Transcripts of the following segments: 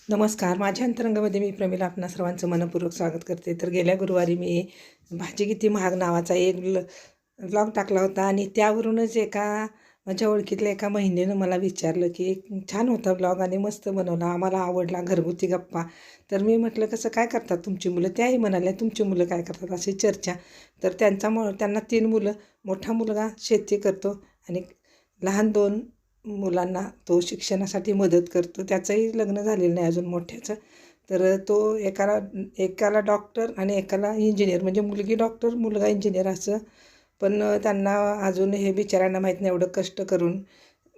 नमस्कार. माझ्या अंतरंगामध्ये मी प्रमिला आपणा सर्वांचं मनःपूर्वक स्वागत करते. तर गेल्या गुरुवारी मी भाजी किती महाग नावाचा एक व्लॉग टाकला होता आणि त्यावरूनच माझ्या ओळखीतल्या एका महिलेनं मला विचारलं की छान होता व्लॉग आणि मस्त बनवला, आम्हाला आवडला, घरगुती गप्पा. तर मी म्हटलं कसं काय करतात तुमची मुलं? त्याही म्हणाल्या तुमची मुलं काय करतात, अशी चर्चा. तर त्यांना 3 मुलं, मोठा मुलगा शेती करतो आणि लहान 2 मुलांना तो शिक्षणासाठी मदत करतो. त्याचंही लग्न झालेलं नाही अजून मोठ्याचं. तर तो एकाला डॉक्टर आणि एकाला इंजिनियर, म्हणजे मुलगी डॉक्टर मुलगा इंजिनियर असं. पण त्यांना अजून हे बिचाऱ्यांना माहीत नाही एवढं कष्ट करून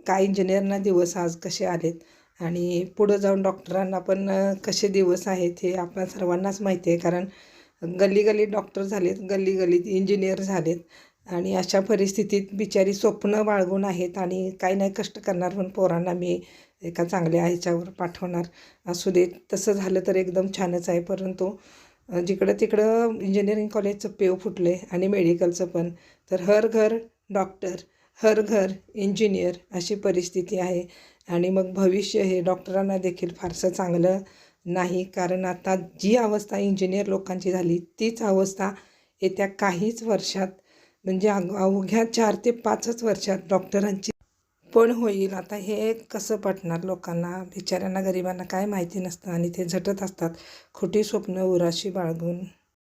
काय इंजिनियरना दिवस आज कसे आलेत आणि पुढं जाऊन डॉक्टरांना पण कसे दिवस आहेत हे आपल्या सर्वांनाच माहिती आहे. कारण गल्ली गल्ली डॉक्टर झालेत, गल्ली गल्लीत इंजिनियर झालेत आणि अशा परिस्थितीत बिचारी स्वप्न बाळगून आहेत आणि काही नाही कष्ट करणार, पण पोरांना मी एका चांगल्या ह्याच्यावर पाठवणार. असू देत, तसं झालं तर एकदम छानच आहे. परंतु जिकडं तिकडं इंजिनिअरिंग कॉलेजचं पेव फुटलं आहे आणि मेडिकलचं पण. तर हर घर डॉक्टर, हर घर इंजिनियर अशी परिस्थिती आहे. आणि मग भविष्य हे डॉक्टरांना देखील फारसं चांगलं नाही. कारण आता जी अवस्था इंजिनियर लोकांची झाली तीच अवस्था येत्या काहीच वर्षात, म्हणजे अवघ्या 4 ते 5च वर्षात डॉक्टरांची पण होईल. आता हे कसं पटणार लोकांना? बिचाऱ्यांना गरिबांना काय माहिती नसतं आणि ते झटत असतात खोटी स्वप्न उराशी बाळगून.